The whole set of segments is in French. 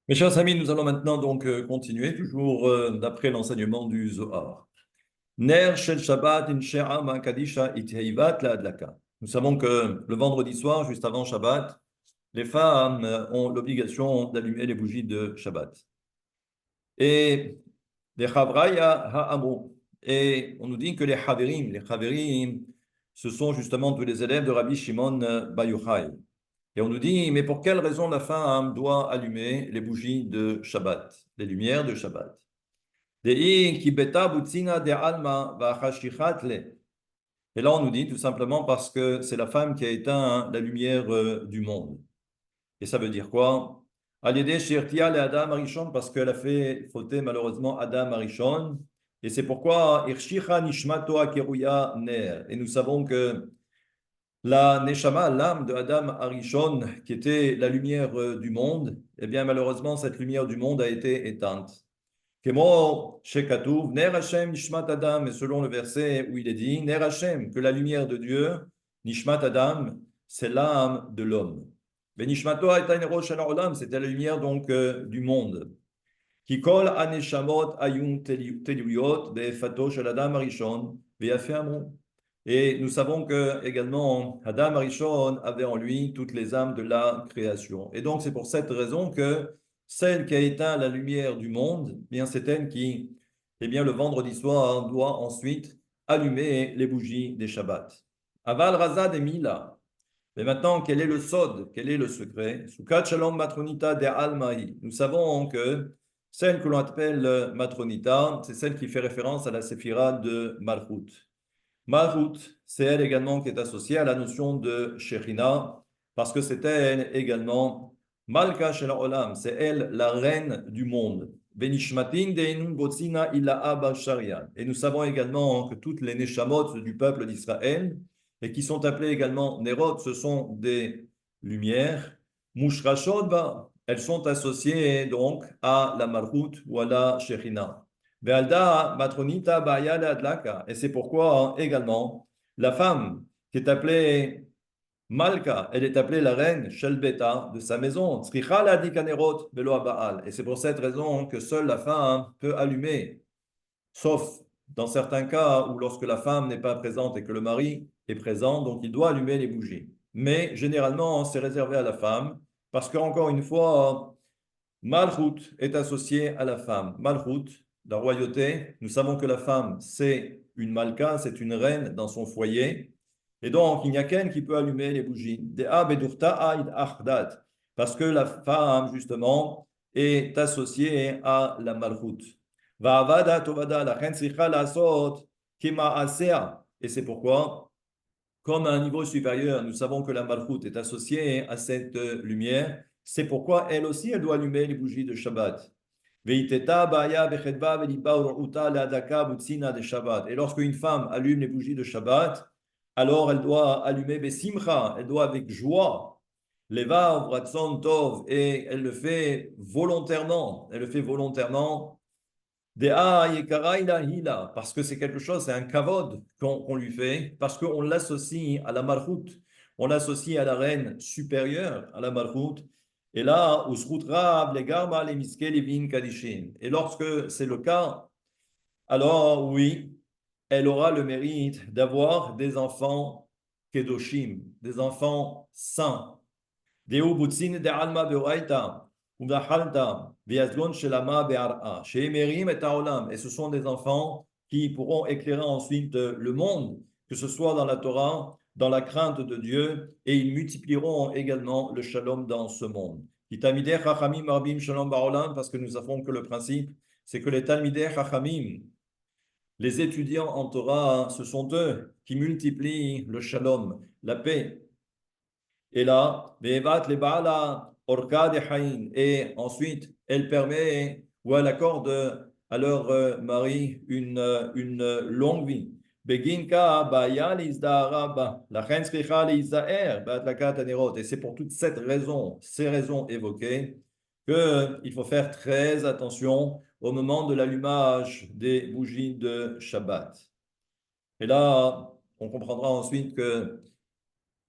Mes chers amis, nous allons maintenant donc continuer, toujours d'après l'enseignement du Zohar. Ner shel Shabbat in she'a ma kadisha iteivat la adlaka. Nous savons que le vendredi soir, juste avant Shabbat, les femmes ont l'obligation d'allumer les bougies de Shabbat. Et les chavraya ha'amru. Et on nous dit que les chaverim, ce sont justement tous les élèves de Rabbi Shimon Bar Yochai. Et on nous dit, mais pour quelle raison la femme doit allumer les bougies de Shabbat, les lumières de Shabbat? Et là, on nous dit tout simplement parce que c'est la femme qui a éteint la lumière du monde. Et ça veut dire quoi? Adam Arishon, parce qu'elle a fait fauter malheureusement Adam Arishon. Et c'est pourquoi et nous savons que la Neshama, l'âme de Adam Arishon, qui était la lumière du monde, eh bien malheureusement cette lumière du monde a été éteinte. Kemo Shekatuv, Ner Hashem Nishmat Adam, et selon le verset où il est dit, Ner Hashem, que la lumière de Dieu, Nishmat Adam, c'est l'âme de l'homme. Benishmato Aitayn Rosh Olam, c'était la lumière donc du monde. Kikol Aneshamot Ayun Teluyot, Befato Shel Adam Arishon, Veyafe Amon. Et nous savons que également Adam Arishon avait en lui toutes les âmes de la création. Et donc c'est pour cette raison que celle qui a éteint la lumière du monde, eh bien c'est elle qui, eh bien le vendredi soir, doit ensuite allumer les bougies des Shabbats. Aval Razad et Mila. Mais maintenant, quel est le sod? Quel est le secret? Sukat Shalom Matronita de Almaï. Nous savons que celle que l'on appelle Matronita, c'est celle qui fait référence à la séphira de Malchut. Malchut, c'est elle également qui est associée à la notion de Shekhinah, parce que c'est elle également Malka Shel Olam, c'est elle la reine du monde. Benishmatin Deinun Botzina Illa Abba Sharian. Et nous savons également que toutes les Neshamot du peuple d'Israël, et qui sont appelées également Nerot, ce sont des lumières. Mushrashot, elles sont associées donc à la Malchut ou à la Shekhinah. Ve'alda matronita ba'ya adlaka. Et c'est pourquoi également la femme qui est appelée Malka, elle est appelée la reine Shelbeta de sa maison. Tzricha la'adlik hanerot velo ha'ba'al. Et c'est pour cette raison que seule la femme peut allumer, sauf dans certains cas où lorsque la femme n'est pas présente et que le mari est présent, donc il doit allumer les bougies. Mais généralement, c'est réservé à la femme parce qu'encore une fois, Malchut est associé à la femme. Malchut, la royauté, nous savons que la femme, c'est une malka, c'est une reine dans son foyer. Et donc, il n'y a qu'elle qui peut allumer les bougies. Parce que la femme, justement, est associée à la Malchut. Et c'est pourquoi, comme à un niveau supérieur, nous savons que la Malchut est associée à cette lumière. C'est pourquoi elle aussi, elle doit allumer les bougies de Shabbat. Et lorsque une femme allume les bougies de Shabbat, alors elle doit allumer Besimcha, elle doit avec joie, Levav, Ratzon Tov, et elle le fait volontairement, parce que c'est quelque chose, c'est un kavod qu'on lui fait, parce qu'on l'associe à la malchut, on l'associe à la reine supérieure, à la malchut. Et là, et lorsque c'est le cas, alors oui, elle aura le mérite d'avoir des enfants kedoshim, des enfants saints. Et ce sont des enfants qui pourront éclairer ensuite le monde, que ce soit dans la Torah, dans la crainte de Dieu, et ils multiplieront également le shalom dans ce monde. Parce que nous savons que le principe, c'est que les Talmidei Chachamim, les étudiants en Torah, ce sont eux qui multiplient le shalom, la paix. Et là, et ensuite, elle permet ou elle accorde à leur mari une longue vie. Et c'est pour toutes ces raisons évoquées, qu'il faut faire très attention au moment de l'allumage des bougies de Shabbat. Et là, on comprendra ensuite que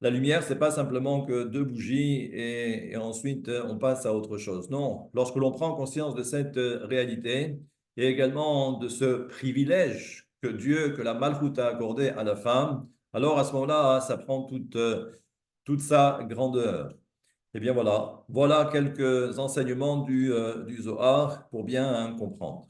La lumière, c'est pas simplement que deux bougies et ensuite on passe à autre chose. Non, lorsque l'on prend conscience de cette réalité et également de ce privilège que Dieu, que la Malchoute a accordé à la femme, alors à ce moment-là, ça prend toute sa grandeur. Eh bien voilà, voilà quelques enseignements du Zohar pour bien comprendre.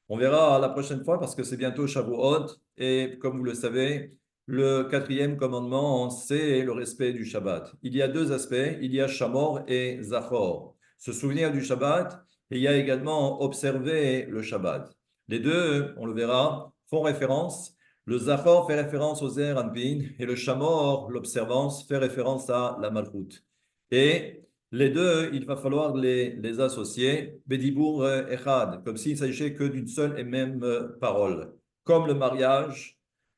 On verra la prochaine fois parce que c'est bientôt Shavuot et comme vous le savez, le quatrième commandement, c'est le respect du Shabbat. Il y a deux aspects, il y a Shamor et Zachor. Se souvenir du Shabbat et il y a également observer le Shabbat. Les deux, on le verra, font référence. Le Zachor fait référence au Zer Anpin et le Shamor, l'observance, fait référence à la Malchut. Et les deux, il va falloir les associer, Bedibour Echad, comme s'il s'agissait que d'une seule et même parole. Comme le mariage,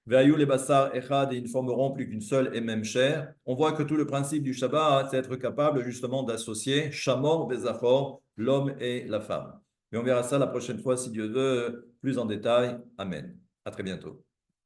Ve'ayu les Bassar Echad, et ils ne formeront plus qu'une seule et même chair. On voit que tout le principe du Shabbat, c'est être capable justement d'associer Shamor, Bezachor, l'homme et la femme. Mais on verra ça la prochaine fois, si Dieu veut, plus en détail. Amen. À très bientôt.